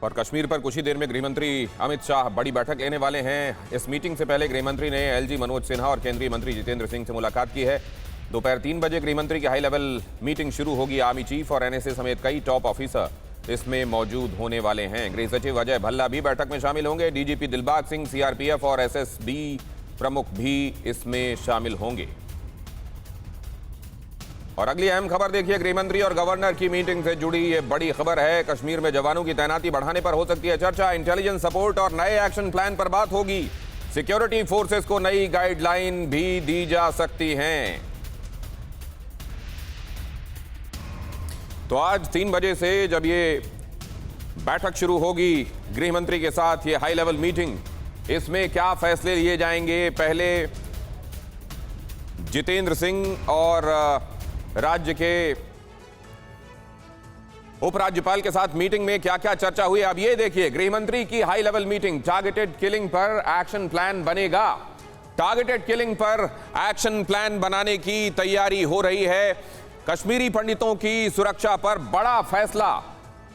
और कश्मीर पर कुछ ही देर में गृहमंत्री अमित शाह बड़ी बैठक लेने वाले हैं। इस मीटिंग से पहले गृहमंत्री ने एलजी मनोज सिन्हा और केंद्रीय मंत्री जितेंद्र सिंह से मुलाकात की है। दोपहर 3 बजे गृहमंत्री की हाई लेवल मीटिंग शुरू होगी। आर्मी चीफ और एनएसए समेत कई टॉप ऑफिसर इसमें मौजूद होने वाले हैं। गृह सचिव अजय भल्ला भी बैठक में शामिल होंगे। डीजीपी दिलबाग सिंह, सीआरपीएफ और एसएसबी प्रमुख भी इसमें शामिल होंगे। और अगली अहम खबर देखिए, गृहमंत्री और गवर्नर की मीटिंग से जुड़ी ये बड़ी खबर है। कश्मीर में जवानों की तैनाती बढ़ाने पर हो सकती है चर्चा। इंटेलिजेंस सपोर्ट और नए एक्शन प्लान पर बात होगी। सिक्योरिटी फोर्सेस को नई गाइडलाइन भी दी जा सकती हैं। तो आज 3 बजे से जब ये बैठक शुरू होगी गृहमंत्री के साथ, ये हाई लेवल मीटिंग, इसमें क्या फैसले लिए जाएंगे? पहले जितेंद्र सिंह और राज्य के उपराज्यपाल के साथ मीटिंग में क्या क्या चर्चा हुई, अब ये देखिए। गृहमंत्री की high level meeting, targeted killing पर एक्शन प्लान बनेगा। टारगेटेड किलिंग पर एक्शन प्लान बनाने की तैयारी हो रही है। कश्मीरी पंडितों की सुरक्षा पर बड़ा फैसला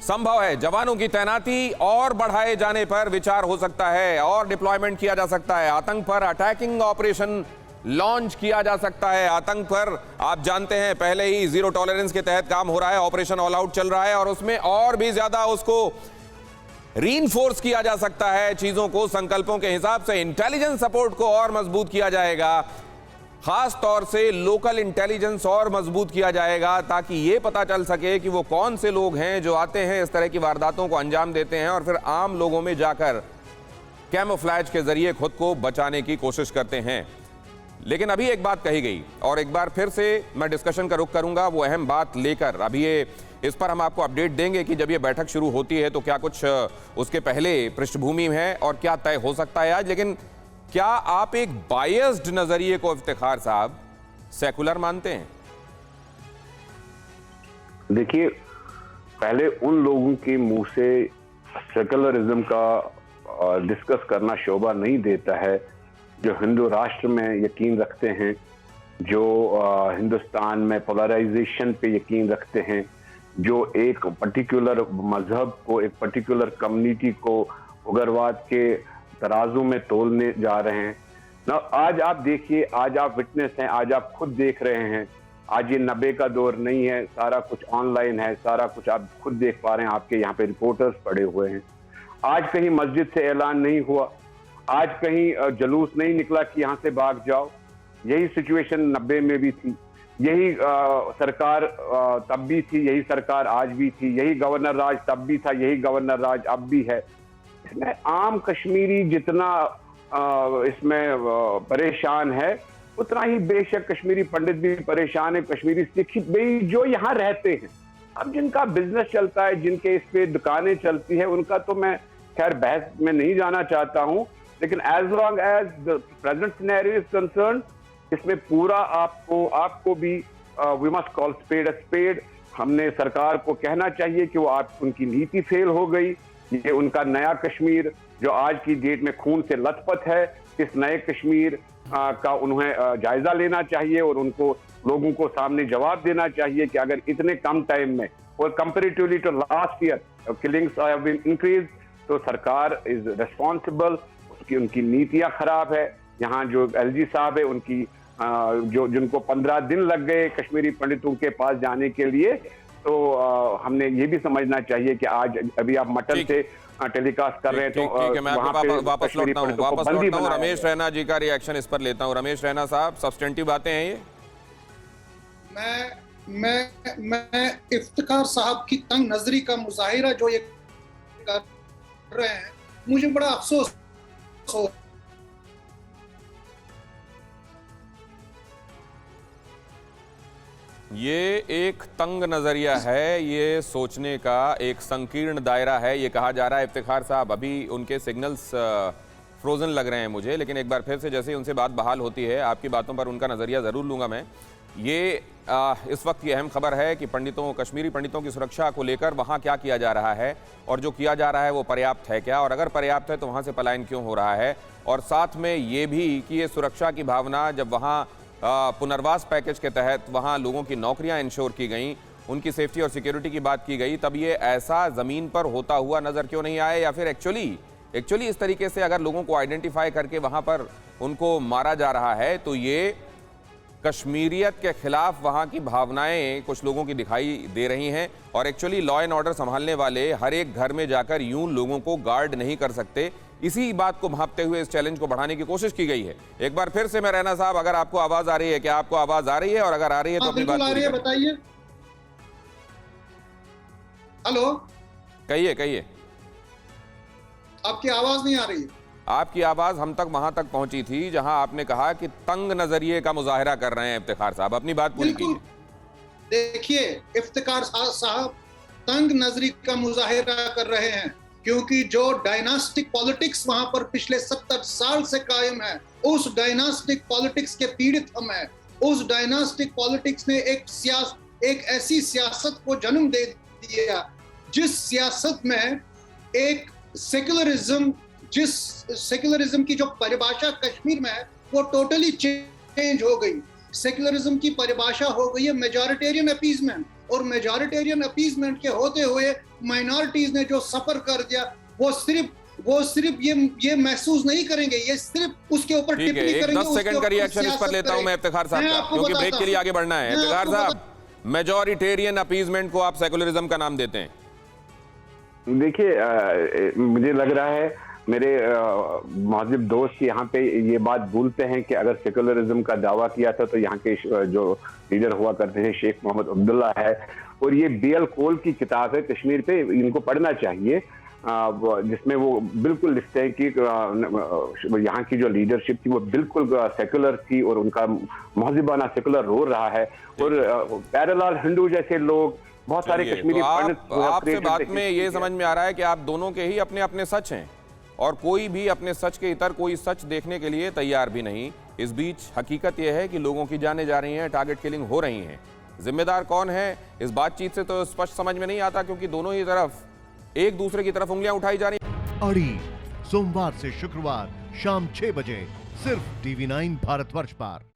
संभव है। जवानों की तैनाती और बढ़ाए जाने पर विचार हो सकता है और डिप्लॉयमेंट किया जा सकता है। आतंक पर अटैकिंग ऑपरेशन लॉन्च किया जा सकता है। आतंक पर आप जानते हैं पहले ही जीरो टॉलरेंस के तहत काम हो रहा है, ऑपरेशन ऑल आउट चल रहा है और उसमें और भी ज्यादा उसको रीइंफोर्स किया जा सकता है। चीजों को, संकल्पों के हिसाब से इंटेलिजेंस सपोर्ट को और मजबूत किया जाएगा। खास तौर से लोकल इंटेलिजेंस और मजबूत किया जाएगा ताकि यह पता चल सके कि वो कौन से लोग हैं जो आते हैं, इस तरह की वारदातों को अंजाम देते हैं और फिर आम लोगों में जाकर कैमोफ्लैज के जरिए खुद को बचाने की कोशिश करते हैं। लेकिन अभी एक बात कही गई और एक बार फिर से मैं डिस्कशन का रुख करूंगा वो अहम बात लेकर। अभी ये इस पर हम आपको अपडेट देंगे कि जब ये बैठक शुरू होती है तो क्या कुछ उसके पहले पृष्ठभूमि है और क्या तय हो सकता है आज। लेकिन क्या आप एक बायस्ड नजरिए को, इफ्तिखार साहब, सेकुलर मानते हैं? देखिए, पहले उन लोगों के मुंह से सेकुलरिज्म का डिस्कस करना शोभा नहीं देता है जो हिंदू राष्ट्र में यकीन रखते हैं, जो हिंदुस्तान में पोलराइजेशन पे यकीन रखते हैं, जो एक पर्टिकुलर मजहब को, एक पर्टिकुलर कम्युनिटी को उग्रवाद के तराजू में तोलने जा रहे हैं ना। आज आप देखिए, आज आप विटनेस हैं, आज आप खुद देख रहे हैं। आज ये 90 का दौर नहीं है, सारा कुछ ऑनलाइन है, सारा कुछ आप खुद देख पा रहे हैं। आपके यहाँ पे रिपोर्टर्स पड़े हुए हैं। आज कहीं मस्जिद से ऐलान नहीं हुआ, आज कहीं जुलूस नहीं निकला कि यहां से भाग जाओ। यही सिचुएशन 90 में भी थी, यही सरकार तब भी थी, यही सरकार आज भी थी, यही गवर्नर राज तब भी था, यही गवर्नर राज अब भी है। इसमें आम कश्मीरी जितना इसमें परेशान है, उतना ही बेशक कश्मीरी पंडित भी परेशान है, कश्मीरी सिख भी जो यहाँ रहते हैं। अब जिनका बिजनेस चलता है, जिनके इस पे दुकानें चलती है, उनका तो मैं खैर बहस में नहीं जाना चाहता हूँ। लेकिन as long as the present scenario is concerned, इसमें पूरा आपको भी we must call spade a spade. हमने सरकार को कहना चाहिए कि वो उनकी नीति फेल हो गई। ये उनका नया कश्मीर जो आज की डेट में खून से लथपथ है, इस नए कश्मीर का उन्हें जायजा लेना चाहिए और उनको लोगों को सामने जवाब देना चाहिए कि अगर इतने कम टाइम में और comparatively to last year killings have been increase, तो सरकार इज रिस्पॉन्सिबल। उनकी नीतियां खराब है। यहाँ जो एलजी साहब है, उनकी जिनको 15 दिन लग गए कश्मीरी पंडितों के पास जाने के लिए, तो हमने ये भी समझना चाहिए कि आज अभी आप मटन से टेलीकास्ट कर रहे हैं, तो मैं वापस लौटता हूँ। रमेश रैना जी का रिएक्शन इस पर लेता हूँ। रमेश रैना साहब, सब्सटेंटिव बातें हैं ये? मैं इफ्तिखार साहब की तंग नजरी का मुजाहिरा जो ये कर रहे हैं, मुझे बड़ा अफसोस हो। ये एक तंग नजरिया है, ये सोचने का एक संकीर्ण दायरा है। ये कहा जा रहा है, इफ्तिखार साहब, अभी उनके सिग्नल्स फ्रोजन लग रहे हैं मुझे, लेकिन एक बार फिर से जैसे ही उनसे बात बहाल होती है, आपकी बातों पर उनका नजरिया जरूर लूंगा मैं। ये इस वक्त की अहम खबर है कि कश्मीरी पंडितों की सुरक्षा को लेकर वहाँ क्या किया जा रहा है और जो किया जा रहा है वो पर्याप्त है क्या, और अगर पर्याप्त है तो वहाँ से पलायन क्यों हो रहा है। और साथ में ये भी कि ये सुरक्षा की भावना जब वहाँ पुनर्वास पैकेज के तहत वहाँ लोगों की नौकरियाँ इंश्योर की गईं उनकी सेफ्टी और सिक्योरिटी की बात की गई, तब ये ऐसा ज़मीन पर होता हुआ नज़र क्यों नहीं आया? या फिर एक्चुअली इस तरीके से अगर लोगों को आइडेंटिफाई करके वहाँ पर उनको मारा जा रहा है तो ये कश्मीरियत के खिलाफ वहाँ की भावनाएं कुछ लोगों की दिखाई दे रही हैं। और एक्चुअली लॉ एंड ऑर्डर संभालने वाले हर एक घर में जाकर यूं लोगों को गार्ड नहीं कर सकते। इसी बात को भांपते हुए इस चैलेंज को बढ़ाने की कोशिश की गई है। एक बार फिर से मैं रैना साहब, अगर आपको आवाज आ रही है, क्या आपको आवाज आ रही है? और अगर आ रही है तो अपनी बात आ रही है, बताइए। हेलो, कहिए। आपकी आवाज नहीं आ रही है। आपकी आवाज हम तक वहां तक पहुंची थी जहां आपने कहा कि तंग नजरिए का मुजाहिरा कर रहे हैं इफ्तिखार साहब। अपनी बात पूरी कीजिए। देखिए, इफ्तिखार साहब तंग नजरी का मुजाहिरा कर रहे हैं क्योंकि जो डायनास्टिक पॉलिटिक्स वहां पर पिछले 70 साल से कायम है, उस डायनास्टिक पॉलिटिक्स के पीड़ित हम हैं। उस डायनास्टिक पॉलिटिक्स ने एक ऐसी सियासत को जन्म दे दिया जिस सियासत में एक सेक्युलरिज्म की जो परिभाषा कश्मीर में है वो टोटली चेंज हो गई। सेक्युलरिज्म की परिभाषा हो गई है मेजॉरिटेरियन अपीजमेंट, और मेजॉरिटेरियन अपीजमेंट के होते हुए माइनॉरिटीज ने जो सफर कर दिया वो सिर्फ ये महसूस नहीं करेंगे, ये सिर्फ उसके ऊपर टिप्पणी करेंगे। 10 सेकंड का रिएक्शन इस पर लेता हूं मैं इफ्तिखार साहब का, क्योंकि ब्रेक के लिए आगे बढ़ना है। इफ्तिखार साहब, मेजॉरिटेरियन अपीजमेंट को आप सेक्युलरिज्म का नाम देते हैं? देखिए, मुझे लग रहा है मेरे महजिब दोस्त यहाँ पे ये बात भूलते हैं कि अगर सेकुलरिज्म का दावा किया था तो यहाँ के जो लीडर हुआ करते थे शेख मोहम्मद अब्दुल्ला है, और ये BL कोल की किताब है कश्मीर पे, इनको पढ़ना चाहिए, जिसमें वो बिल्कुल लिखते हैं कि यहाँ की जो लीडरशिप थी वो बिल्कुल सेकुलर थी और उनका महजिबाना सेकुलर रोल रहा है। और प्यारेलाल हिंदू जैसे लोग, बहुत सारे कश्मीरी आपसे बात में ये समझ में आ रहा है कि आप दोनों के ही अपने अपने सच हैं और कोई भी अपने सच के इतर कोई सच देखने के लिए तैयार भी नहीं। इस बीच हकीकत यह है कि लोगों की जानें जा रही हैं, टारगेट किलिंग हो रही हैं। जिम्मेदार कौन है इस बातचीत से तो स्पष्ट समझ में नहीं आता, क्योंकि दोनों ही तरफ एक दूसरे की तरफ उंगलियां उठाई जा रही हैं। अड़ी सोमवार से शुक्रवार शाम 6 बजे सिर्फ TV9 भारतवर्ष पर।